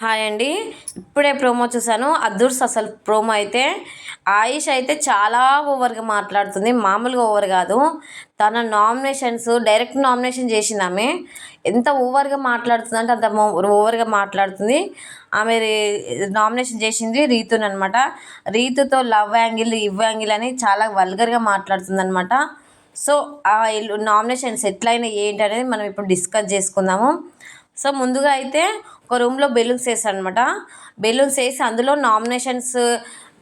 Hi అండి. ఇప్పుడే promo చూసాను. అదుర్స్ అసలు ప్రోమో అయితే. ఆయిష్ అయితే చాలా ఓవర్‌గా మాట్లాడుతుంది. మామూలుగా ఓవర్ కాదు. తన డైరెక్ట్ నామినేషన్ చేసిందామె. ఎంత ఓవర్‌గా మాట్లాడుతుందంటే అంత ఓవర్‌గా మాట్లాడుతుంది. ఆమె నామినేషన్ చేసింది రీతుననమాట. రీతుతో లవ్ యాంగిల్, యాంగిల్ అని చాలా వల్గర్‌గా మాట్లాడుతుందనమాట. సో, ఆ నామినేషన్స్ ఎట్లయినాయి ఏంటనేది మనం ఇప్పుడు డిస్కస్ చేసుకుందాము. సో, ముందుగా అయితే ఒక రూమ్‌లో బెలూన్స్ ఏసారనమాట. బెలూన్స్ ఏసి అందులో నామినేషన్స్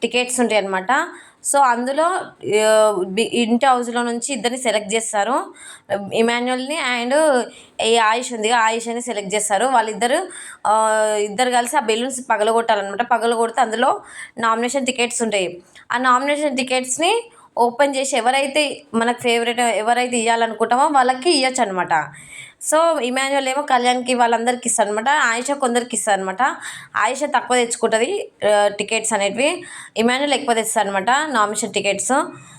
టికెట్స్ ఉంటాయనమాట. సో, అందులో ఇంటి హౌస్‌లో నుంచి ఇద్దరిని సెలెక్ట్ చేస్తారు. ఇమాన్యుయల్‌ని అండ్ ఈ ఆయుష్ ఉందిగా, ఆయుష్‌ని సెలెక్ట్ చేస్తారు. ఇద్దరు కలిసి ఆ బెలూన్స్ పగలగొట్టాలనమాట. పగలగొడితే అందులో నామినేషన్ టికెట్స్ ఉంటాయి. ఆ నామినేషన్ టికెట్స్‌ని ఓపెన్ చేసి మనకు ఫేవరెట్ ఎవరైతే ఇయ్యాలనుకుంటామో వాళ్ళకి ఇయ్యొచ్చనమాట. సో, ఇమాన్యుయల్ ఏమో కళ్యాణ్‌కి వాళ్ళందరికి ఇస్తాడనమాట. ఆయిషా కొందరికి ఇస్తాదనమాట. ఆయిషా తక్కువ తెచ్చుకుంటుంది టికెట్స్ అనేటివి. ఇమాన్యుయల్ ఎక్కువ తెస్తాడనమాట నామినేషన్ టికెట్స్.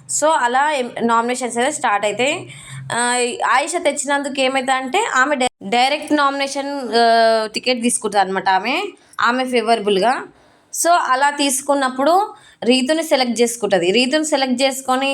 సో, అలా నామినేషన్స్ అయితే స్టార్ట్ అవుతాయి. ఆయిషా తెచ్చినందుకు ఏమైతుందంటే ఆమె డైరెక్ట్ నామినేషన్ టికెట్ తీసుకుంటుందనమాట ఆమె ఫేవరబుల్‌గా. సో, అలా తీసుకున్నప్పుడు రీతుని సెలెక్ట్ చేసుకుంటుంది. రీతుని సెలెక్ట్ చేసుకొని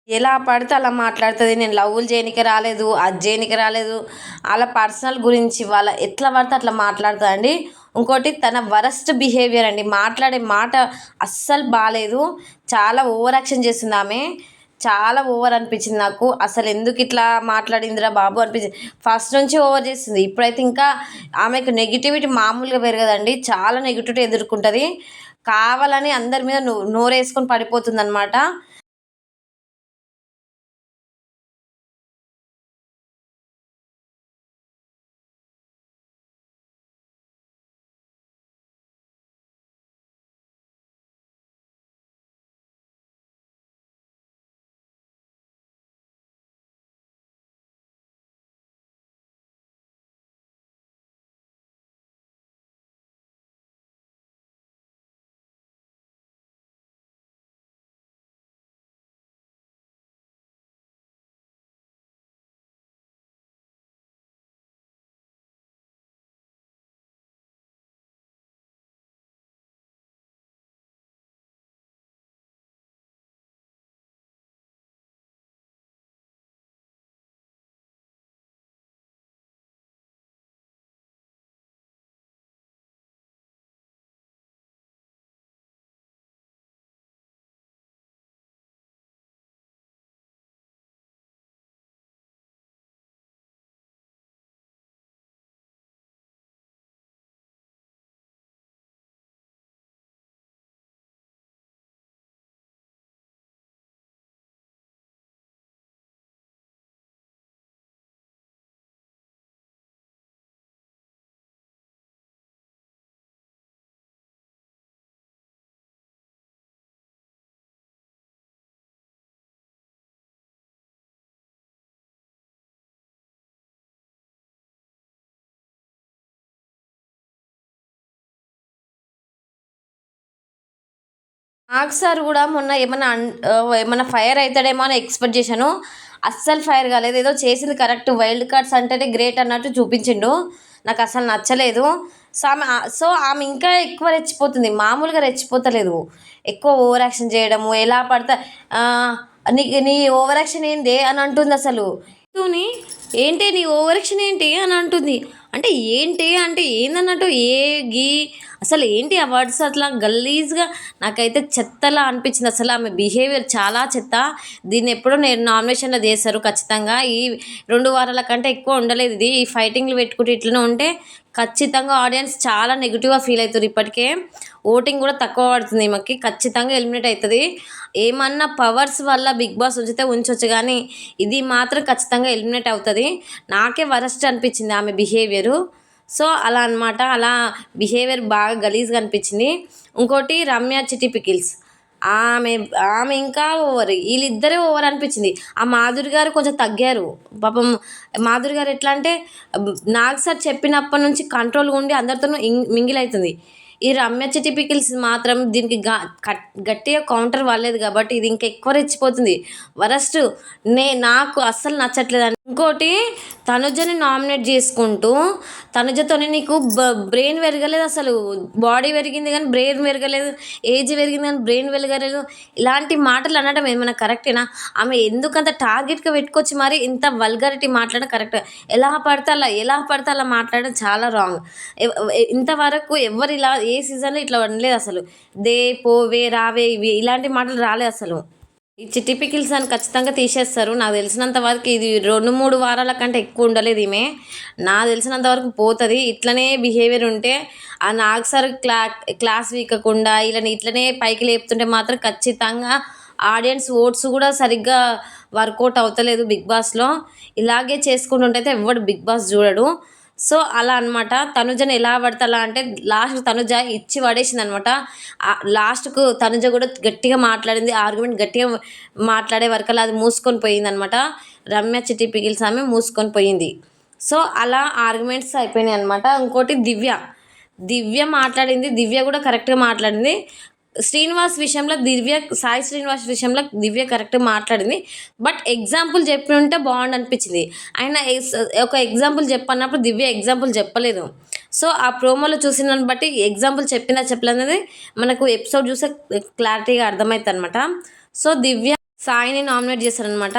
ఎలా పడితే అలా మాట్లాడుతుంది. నేను లవ్వులు చేయనీకి రాలేదు, అది చేయనీకి రాలేదు. ఆళ్ళ పర్సనల్ గురించి ఎట్లా పడితే అట్లా మాట్లాడుతదండి. ఇంకోటి తన వరస్ట్ బిహేవియర్ అండి. మాట్లాడే మాట అస్సలు బాలేదు. చాలా ఓవర్ యాక్షన్ చేస్తుందామె. చాలా ఓవర్ అనిపించింది నాకు. అసలు ఎందుకు ఇట్లా మాట్లాడిందిరా బాబు అనిపించింది. ఫస్ట్ నుంచి ఓవర్ చేస్తుంది. ఇప్పుడైతే ఇంకా ఆమెకు నెగటివిటీ మామూలుగా పెరగదండి. చాలా నెగటివిటీ ఎదుర్కొంటది. కావాలని అందరి మీద నోరేసుకొని పడిపోతుందనమాట. నాగ్ సార్ గూడా మొన్న ఏమన్నా ఫైర్ అయితాడేమో అని ఎక్స్‌పెక్ట్ జేశాను. అస్సలు ఫైర్ గాలేదు. ఏదో చేసింది కరెక్ట్. వైల్డ్ కార్డ్స్ అంటేనే గ్రేట్ అన్నట్టు చూపించిండు. నాకసలు నచ్చలేదు. ఆమె ఇంకా ఎక్కువ రెచ్చిపోతుంది. మామూలుగా రెచ్చిపోతలేదు. ఎక్కువ ఓవర్ యాక్షన్ జేయడము, ఎలా పడితే నీ ఓవర్ యాక్షన్ ఏందే అని అంటుందసలు. తోని ఏంటి నీ ఓవర్ యాక్షన్ ఏంటి అని అంటుంది. అంటే ఏంటి అంటే ఏందన్నట్టు ఏ గీ అసలు ఏంటి ఆ వర్డ్స్ అట్లా గలీజ్గా నాకైతే చెత్తలా అనిపించింది. అసలు ఆమె బిహేవియర్ చాలా చెత్త. దీన్ని ఎప్పుడో నేను నామినేషన్లో చేశారు ఖచ్చితంగా. ఈ 2 వారాల కంటే ఎక్కువ ఉండలేదు ఇది. ఈ ఫైటింగ్లు పెట్టుకుంటే ఇట్లనే ఉంటే ఖచ్చితంగా ఆడియన్స్ చాలా నెగిటివ్గా ఫీల్ అవుతారు. ఇప్పటికే ఓటింగ్ కూడా తక్కువ పడుతుంది ఈమెకి. ఖచ్చితంగా ఎలిమినేట్ అవుతుంది. ఏమన్నా పవర్స్ వల్ల బిగ్ బాస్ ఉంచితే ఉంచొచ్చు, కానీ ఇది మాత్రం ఖచ్చితంగా ఎలిమినేట్ అవుతుంది. నాకే వరస్ట్ అనిపించింది ఆమె బిహేవియరు. సో అలా అనమాట. అలా బిహేవియర్ బాగా గలీజ్గా అనిపించింది. ఇంకోటి రమ్య చిట్టి పికిల్స్, ఆమె ఆమె ఇంకా ఓవర్. వీళ్ళిద్దరే ఓవర్ అనిపించింది. ఆ మాధురి గారు కొంచెం తగ్గారు పాపం. మాధురి గారు ఎట్లా అంటే నాగ్ సార్ చెప్పినప్పటి నుంచి కంట్రోల్గా ఉండి అందరితోనూ మింగిల్ అవుతుంది. ఈ రమ్య చిట్టి పికిల్స్ మాత్రం దీనికి గట్టిగా కౌంటర్ వాళ్ళలేదు కాబట్టి ఇది ఇంకా ఎక్కువ రెచ్చిపోతుంది. వరస్ట్. నాకు అస్సలు నచ్చట్లేదు. ఇంకోటి తనుజని నామినేట్ చేసుకుంటూ తనుజతోని నీకు బ్రెయిన్ పెరగలేదు, అసలు బాడీ పెరిగింది కానీ బ్రెయిన్ పెరగలేదు, ఏజ్ పెరిగింది కానీ బ్రెయిన్ పెరగలేదు. ఇలాంటి మాటలు అనడం ఏమైనా కరెక్టేనా? ఆమె ఎందుకంత టార్గెట్గా పెట్టుకొచ్చి మరి ఇంత వల్గారిటీ మాట్లాడడం కరెక్ట్? ఎలా పడితే అలా మాట్లాడడం చాలా రాంగ్. ఇంతవరకు ఎవరు ఇలా ఏ సీజన్లో ఇట్లా అనలేదు అసలు. దే పోవే రావే ఇవి ఇలాంటి మాటలు రాలేదు అసలు. ఈ చిట్టి పికిల్స్ అని ఖచ్చితంగా తీసేస్తారు. నాకు తెలిసినంత వరకు ఇది 2-3 వారాల కంటే ఎక్కువ ఉండలేదు ఈమె. నాకు తెలిసినంత వరకు పోతుంది. ఇట్లనే బిహేవియర్ ఉంటే ఆ నాగ్ సార్ క్లాస్ వీకకుండా ఇట్లనే పైకి లేపుతుంటే మాత్రం ఖచ్చితంగా ఆడియన్స్ ఓట్స్ కూడా సరిగ్గా వర్కౌట్ అవుతలేదు బిగ్ బాస్లో. ఇలాగే చేసుకుంటుంటే ఎవడు బిగ్ బాస్ చూడడు. సో అలా అనమాట. తనుజని ఎలా పడితే అలా అంటే లాస్ట్ తనుజ ఇచ్చి పడేసింది అనమాట. లాస్ట్కు తనుజ కూడా గట్టిగా మాట్లాడింది. ఆర్గ్యుమెంట్ గట్టిగా మాట్లాడే వరకల్లా అది మూసుకొని పోయింది అనమాట. రమ్య చిట్టి పిగిల్స్ ఆమె మూసుకొని పోయింది. సో అలా ఆర్గ్యుమెంట్స్ అయిపోయినాయి అనమాట. ఇంకోటి దివ్య మాట్లాడింది. దివ్య కూడా కరెక్ట్గా మాట్లాడింది. సాయి శ్రీనివాస్ విషయంలో దివ్య కరెక్ట్గా మాట్లాడింది. బట్ ఎగ్జాంపుల్ చెప్పి ఉంటే బాగుండు అనిపించింది. ఆయన ఒక ఎగ్జాంపుల్ చెప్పన్నప్పుడు దివ్య ఎగ్జాంపుల్ చెప్పలేదు. సో ఆ ప్రోమోలో చూసిన దాన్ని బట్టి ఎగ్జాంపుల్ చెప్పలేదు మనకు ఎపిసోడ్ చూస్తే క్లారిటీగా అర్థమవుతుంది అనమాట. సో దివ్య సాయిని నామినేట్ చేశారనమాట.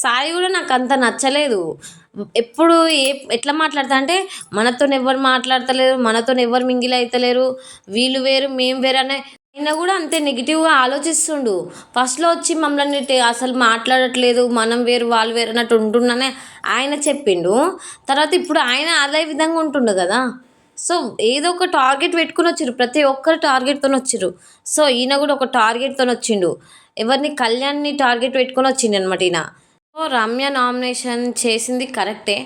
సాయి కూడా నాకు అంత నచ్చలేదు. ఎప్పుడు ఎట్లా మాట్లాడతా అంటే మనతో ఎవరు మాట్లాడతలేరు, మనతో ఎవరు మింగిల్ అవుతలేరు, వీళ్ళు వేరు మేము వేరు అనే ఆయన కూడా అంతే నెగిటివ్గా ఆలోచిస్తుండు. ఫస్ట్లో వచ్చి మమ్మల్ని అసలు మాట్లాడట్లేదు, మనం వేరు వాళ్ళు వేరు అన్నట్టు ఉంటుండనే ఆయన చెప్పిండు. తర్వాత ఇప్పుడు ఆయన అదే విధంగా ఉంటుండు కదా. సో ఏదో ఒక టార్గెట్ పెట్టుకుని వచ్చిర్రు. ప్రతి ఒక్కరు టార్గెట్తో వచ్చిర్రు. సో ఈయన కూడా ఒక టార్గెట్తో వచ్చిండు. ఎవరిని కళ్యాణ్ని టార్గెట్ పెట్టుకొని వచ్చిండు అనమాట ఈయన. సో రమ్య నామినేషన్ చేసింది కరెక్టే.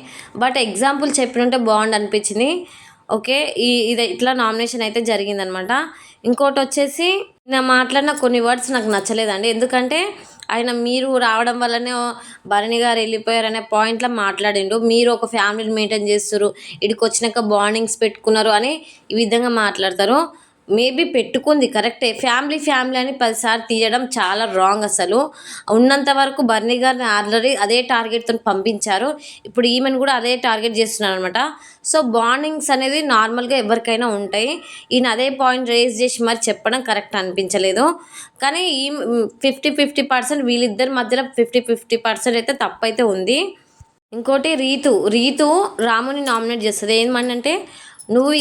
బట్ ఎగ్జాంపుల్ చెప్పినంటే బాగుండు అనిపించింది. ఓకే, ఇది ఇట్లా నామినేషన్ అయితే జరిగిందనమాట. ఇంకోటి వచ్చేసి నేను మాట్లాడిన కొన్ని వర్డ్స్ నాకు నచ్చలేదండి. ఎందుకంటే ఆయన మీరు రావడం వల్లనే భరణి గారు వెళ్ళిపోయారనే పాయింట్లో మాట్లాడిండు. మీరు ఒక ఫ్యామిలీని మెయింటైన్ చేస్తారు, ఇక్కడికి వచ్చినాక బాండింగ్స్ పెట్టుకున్నారు అని ఈ విధంగా మాట్లాడతారు. మేబీ పెట్టుకుంది కరెక్టే. ఫ్యామిలీ అని 10 సార్లు తీయడం చాలా రాంగ్. అసలు ఉన్నంత వరకు బర్నీ గారిని ఆల్రెడీ అదే టార్గెట్తో పంపించారు. ఇప్పుడు ఈమెను కూడా అదే టార్గెట్ చేస్తున్నారు అనమాట. సో బాండింగ్స్ అనేది నార్మల్గా ఎవరికైనా ఉంటాయి. ఈయన అదే పాయింట్ రేజ్ చేసి మరి చెప్పడం కరెక్ట్ అనిపించలేదు. కానీ ఈ 50-50% వీళ్ళిద్దరి మధ్యలో 50-50% అయితే తప్పైతే ఉంది. ఇంకోటి రీతు రాముని నామినేట్ చేస్తుంది. ఏమంటే నువ్వు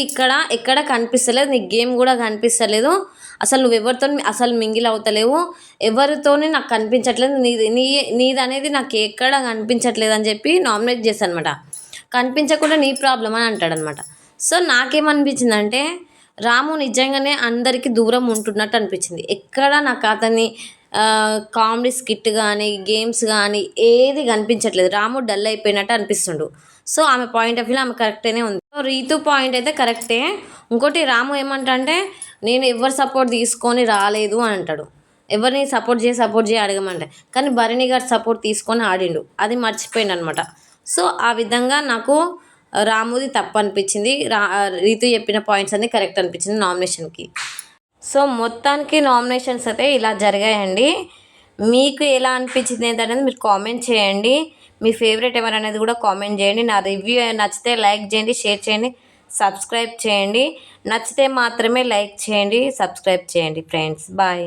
ఎక్కడ కనిపిస్తలేదు, నీ గేమ్ కూడా కనిపిస్తలేదు, అసలు నువ్వు ఎవరితో అసలు మింగిల్ అవుతలేవు, ఎవరితోని నాకు కనిపించట్లేదు, నీది అనేది నాకు ఎక్కడ కనిపించట్లేదు అని చెప్పి నామినేట్ చేస్తాను అనమాట. కనిపించకుండా నీ ప్రాబ్లం అని అంటాడనమాట. సో నాకేమనిపించిందంటే రాము నిజంగానే అందరికీ దూరం ఉంటున్నట్టు అనిపించింది. ఎక్కడ నాకు అతన్ని కామెడీ స్కిట్ కానీ గేమ్స్ కానీ ఏది కనిపించట్లేదు. రాము డల్ అయిపోయినట్టు అనిపిస్తుండు. సో ఆమె పాయింట్ ఆఫ్ వ్యూలో ఆమె కరెక్టేనే ఉంది. సో రీతు పాయింట్ అయితే కరెక్టే. ఇంకోటి రాము ఏమంటే నేను ఎవరు సపోర్ట్ తీసుకొని రాలేదు అని అంటాడు. ఎవరిని సపోర్ట్ చేయి అడగమంటే, కానీ భరణి గారు సపోర్ట్ తీసుకొని ఆడిండు, అది మర్చిపోయిండు అనమాట. సో ఆ విధంగా నాకు రాముది తప్పు అనిపించింది. రీతు చెప్పిన పాయింట్స్ అన్నీ కరెక్ట్ అనిపించింది నామినేషన్కి. సో మొత్తానికి నామినేషన్స్ అయితే ఇలా జరిగాయండి. మీకు ఎలా అనిపించింది ఏంటనేది మీరు కామెంట్ చేయండి. మీ ఫేవరెట్ ఎవరు అనేది కూడా కామెంట్ చేయండి. నా రివ్యూ నచ్చితే లైక్ చేయండి, షేర్ చేయండి, సబ్స్క్రైబ్ చేయండి. నచ్చితే మాత్రమే లైక్ చేయండి, సబ్స్క్రైబ్ చేయండి ఫ్రెండ్స్. బాయ్.